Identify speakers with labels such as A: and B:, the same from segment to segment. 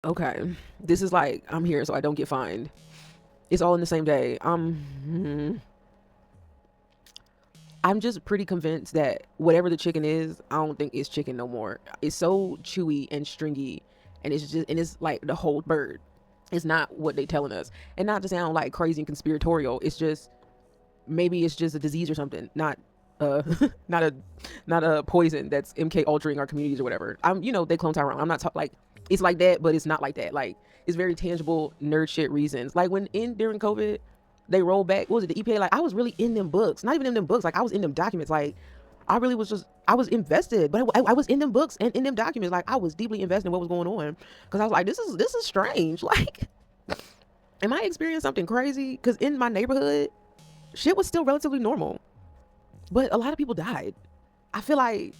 A: Okay, this is like I'm here so I don't get fined. It's all in the same day. I'm just pretty convinced that whatever the chicken is, I don't think it's chicken no more. It's so chewy and stringy, and it's like the whole bird. It's not what they telling us, and not to sound like crazy and conspiratorial. It's just maybe it's just a disease or something, not uh not a not a poison that's MK altering our communities or whatever. They clone Tyrone. I'm not like it's like that, but it's not like that. Like it's very tangible nerd shit reasons. Like when in during COVID, they rolled back. What was it? The EPA. Like I was really in them books. Not even in them books. Like I was in them documents. Like I really was just I was invested, but I was in them books and in them documents. Like I was deeply invested in what was going on because I was like, this is strange. Like, am I experiencing something crazy? Because in my neighborhood, shit was still relatively normal, but a lot of people died. I feel like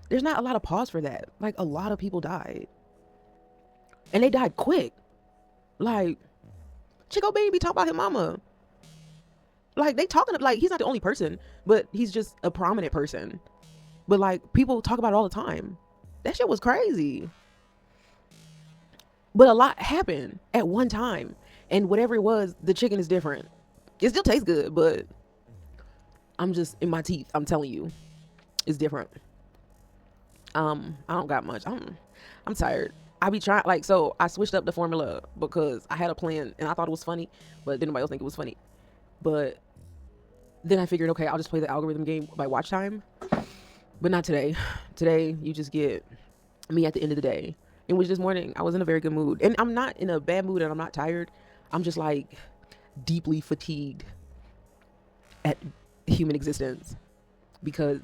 A: there's not a lot of pause for that. Like a lot of people died, and they died quick. Like Chico Baby talk about his mama. Like they talking like he's not the only person, but he's just a prominent person. But like people talk about it all the time. That shit was crazy. But a lot happened at one time, and whatever it was, the chicken is different. It still tastes good, but I'm just in my teeth. I'm telling you, it's different. I don't got much. I'm tired. I be trying like so. I switched up the formula because I had a plan and I thought it was funny, but didn't nobody else think it was funny. But then I figured, okay, I'll just play the algorithm game by watch time. But not today. Today you just get me at the end of the day. In which this morning I was in a very good mood, and I'm not in a bad mood, and I'm not tired. I'm just like deeply fatigued at human existence because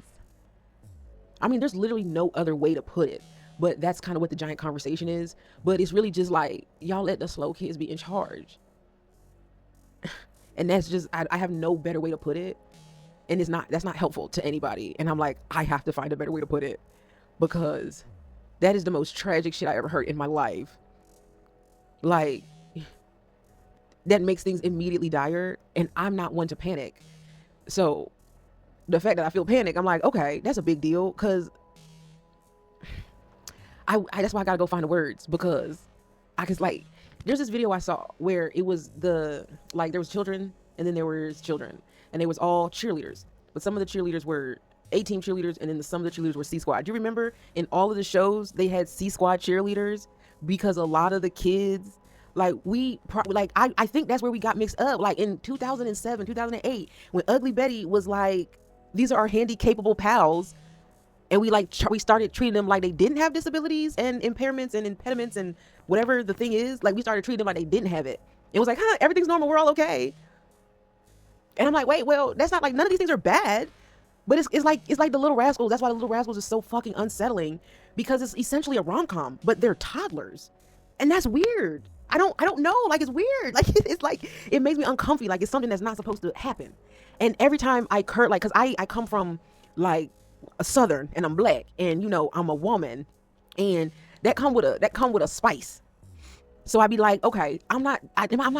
A: I mean, there's literally no other way to put it. But that's kind of what the giant conversation is. But it's really just like, y'all let the slow kids be in charge. And that's just, I have no better way to put it. And that's not helpful to anybody. And I'm like, I have to find a better way to put it. Because that is the most tragic shit I ever heard in my life. Like, that makes things immediately dire. And I'm not one to panic. So the fact that I feel panic, I'm like, okay, that's a big deal. Because I that's why I gotta go find the words because I could like there's this video I saw where it was there was children and then there was children and they was all cheerleaders, but some of the cheerleaders were A-team cheerleaders and then some of the cheerleaders were C squad. Do you remember in all of the shows they had C squad cheerleaders because a lot of the kids like I think that's where we got mixed up like in 2007 2008 when Ugly Betty was like these are our handy capable pals and we started treating them like they didn't have disabilities and impairments and impediments and whatever the thing is. Like we started treating them like they didn't have it. It was like, everything's normal, we're all okay. And I'm like, wait, well, that's not like none of these things are bad. But it's like the Little Rascals. That's why the Little Rascals is so fucking unsettling because it's essentially a rom-com, but they're toddlers, and that's weird. I don't know. Like it's weird. Like it's like it makes me uncomfy. Like it's something that's not supposed to happen. And every time I cause I come from like a southern and I'm black and I'm a woman and that come with a spice. So I'd be like, okay, I'm not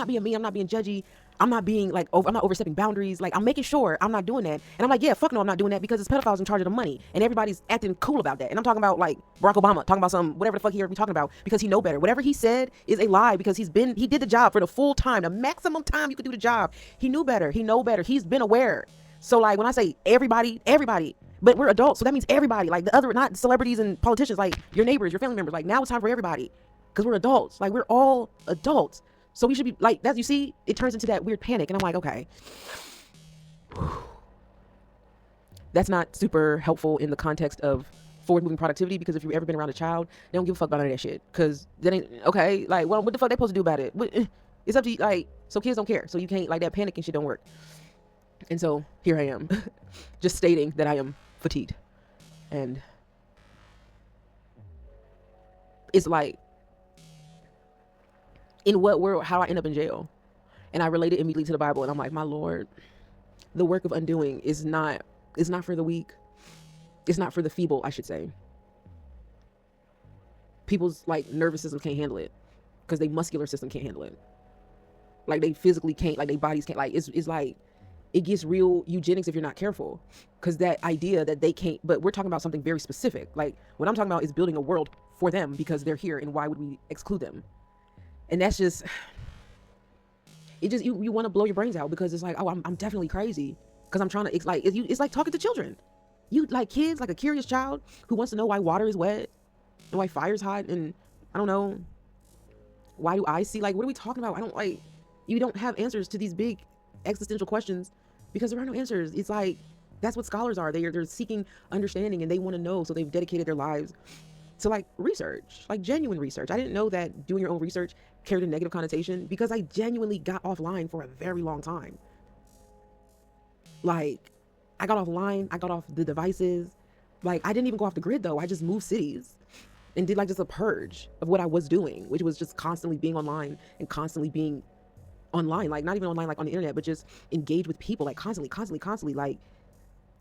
A: being mean, I'm not being judgy, I'm not being like I'm not overstepping boundaries. Like I'm making sure I'm not doing that. And I'm like, yeah, fuck no, I'm not doing that because it's pedophiles in charge of the money and everybody's acting cool about that. And I'm talking about like Barack Obama talking about some whatever the fuck he heard me talking about because he know better. Whatever he said is a lie because he did the job for the full time, the maximum time you could do the job. He knew better. He know better. He's been aware. So like when I say everybody, but we're adults, so that means everybody, like the other, not celebrities and politicians, like your neighbors, your family members. Like now it's time for everybody, because we're adults. Like we're all adults, so we should be like that. You see, it turns into that weird panic, and I'm like, okay, that's not super helpful in the context of forward-moving productivity. Because if you've ever been around a child, they don't give a fuck about any of that shit. Because that ain't okay. Like, well, what the fuck they supposed to do about it? It's up to you. Like, so kids don't care. So you can't like that panic and shit don't work. And so here I am, just stating that I am fatigued. And it's like, in what world, how I end up in jail? And I relate it immediately to the Bible. And I'm like, my Lord, the work of undoing is not for the weak. It's not for the feeble, I should say. People's like nervous system can't handle it because they muscular system can't handle it. Like they physically can't, like their bodies can't, like it's like it gets real eugenics if you're not careful. Because that idea that they can't, but we're talking about something very specific. Like what I'm talking about is building a world for them because they're here, and why would we exclude them? And that's just, it just, you want to blow your brains out because it's like, oh, I'm definitely crazy because I'm trying to, it's like talking to children. You like kids, like a curious child who wants to know why water is wet and why fire's hot, and I don't know, why do I see, like, what are we talking about? I don't like, you don't have answers to these big existential questions because there are no answers. It's like, that's what scholars are. They're seeking understanding and they want to know, so they've dedicated their lives to like research, like genuine research. I didn't know that doing your own research carried a negative connotation because I genuinely got offline for a very long time. Like, I got offline, I got off the devices. Like, I didn't even go off the grid though. I just moved cities and did like just a purge of what I was doing, which was just constantly being online and constantly being online, like not even online, like on the internet, but just engage with people, like constantly. Like,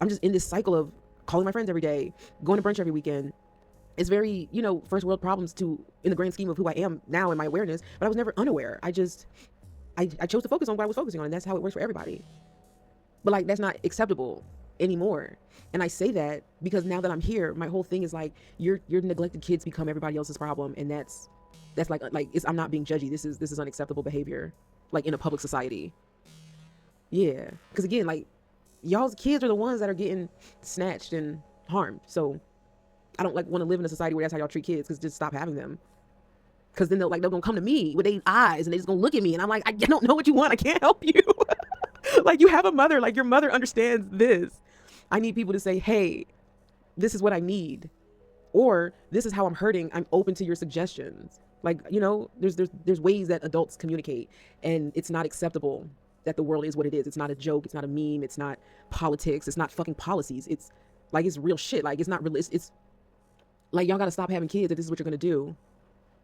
A: I'm just in this cycle of calling my friends every day, going to brunch every weekend. It's very, first world problems in the grand scheme of who I am now in my awareness, but I was never unaware. I chose to focus on what I was focusing on, and that's how it works for everybody. But like, that's not acceptable anymore. And I say that because now that I'm here, my whole thing is like, your neglected kids become everybody else's problem. And that's like I'm not being judgy. This is unacceptable behavior, like in a public society. Yeah. Cause again, like y'all's kids are the ones that are getting snatched and harmed. So I don't like want to live in a society where that's how y'all treat kids, cause just stop having them. Cause then they're gonna come to me with their eyes and they just gonna look at me and I'm like, I don't know what you want. I can't help you. Like, you have a mother, like your mother understands this. I need people to say, hey, this is what I need. Or this is how I'm hurting. I'm open to your suggestions. Like, there's ways that adults communicate, and it's not acceptable that the world is what it is. It's not a joke. It's not a meme. It's not politics. It's not fucking policies. It's like, it's real shit. Like, it's not realistic. It's like, y'all got to stop having kids if this is what you're going to do,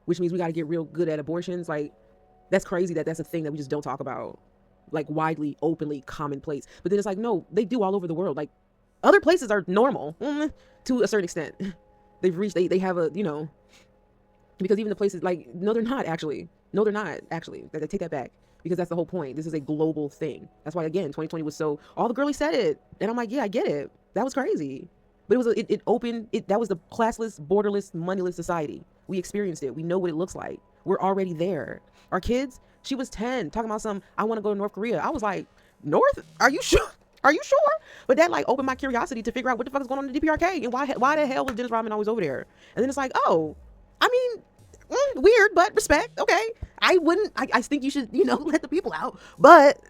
A: which means we got to get real good at abortions. Like, that's crazy that that's a thing that we just don't talk about, like widely, openly, commonplace. But then it's like, no, they do all over the world. Like, other places are normal to a certain extent. They've reached, they have a, because even the places like, no, they're not actually. They take that back, because that's the whole point. This is a global thing. That's why, again, 2020 was so, all the girlies said it. And I'm like, yeah, I get it. That was crazy. But it was, it opened, that was the classless, borderless, moneyless society. We experienced it. We know what it looks like. We're already there. Our kids, she was 10 talking about I want to go to North Korea. I was like, North? Are you sure? Are you sure? But that like opened my curiosity to figure out what the fuck is going on in the DPRK and why the hell was Dennis Rodman always over there? And then it's like, oh, I mean, weird, but respect. Okay. I think you should, let the people out, but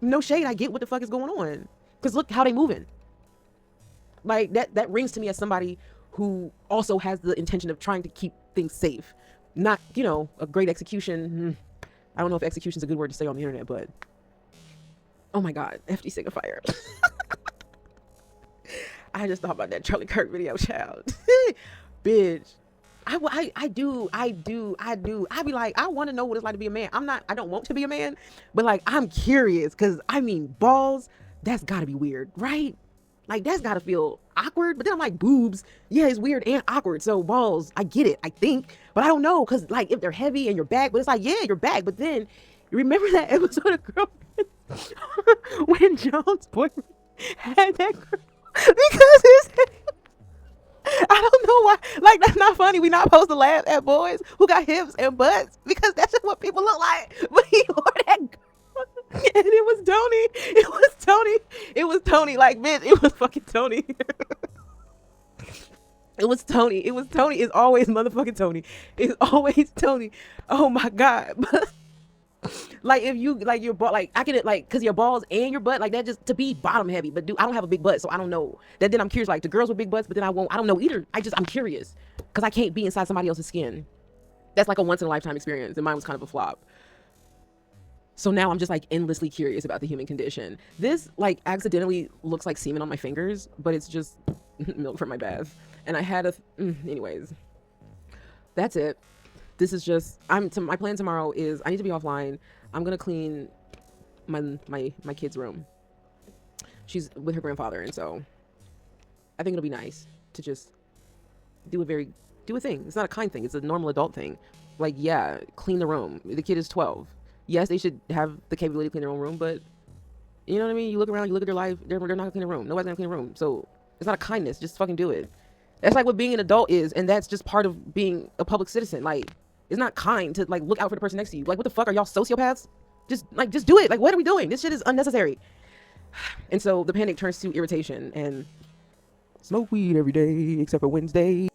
A: no shade. I get what the fuck is going on. Cause look how they moving. Like that rings to me as somebody who also has the intention of trying to keep things safe. Not, a great execution. I don't know if execution is a good word to say on the internet, but oh my God, FD Signifier. I just thought about that Charlie Kirk video, child. Bitch. I do. I be like, I want to know what it's like to be a man. I don't want to be a man, but like, I'm curious. Cause I mean, balls, that's gotta be weird, right? Like, that's gotta feel awkward. But then I'm like, boobs, yeah, it's weird and awkward. So balls, I get it, I think, but I don't know. Cause like, if they're heavy and you're back, but it's like, yeah, you're back. But then you remember that episode of Girlfriends when Jones' boyfriend had that girl because his I don't know why. Like, that's not funny. We not supposed to laugh at boys who got hips and butts because that's just what people look like. But he wore that girl. And it was Tony. Like, bitch, it was fucking Tony. It was Tony. It's always motherfucking Tony. It's always Tony. Oh my God. Like, if you like your butt, like I can like, cause your balls and your butt, like that, just to be bottom heavy. But dude, I don't have a big butt, so I don't know. Then I'm curious, like the girls with big butts, but then I don't know either. I'm curious, cause I can't be inside somebody else's skin. That's like a once in a lifetime experience, and mine was kind of a flop. So now I'm just like endlessly curious about the human condition. This like accidentally looks like semen on my fingers, but it's just milk from my bath. And I had anyways, that's it. This is just, my plan tomorrow is I need to be offline. I'm going to clean my kid's room. She's with her grandfather. And so I think it'll be nice to just do a thing. It's not a kind thing. It's a normal adult thing. Like, yeah, clean the room. The kid is 12. Yes, they should have the capability to clean their own room, but You know what I mean? You look around, you look at their life, they're not gonna clean a room. Nobody's gonna clean a room. So it's not a kindness. Just fucking do it. That's like what being an adult is, and that's just part of being a public citizen. Like, it's not kind to like look out for the person next to you. Like, what the fuck, are y'all sociopaths? Just do it. Like, what are we doing? This shit is unnecessary. And so the panic turns to irritation and smoke weed every day except for Wednesday.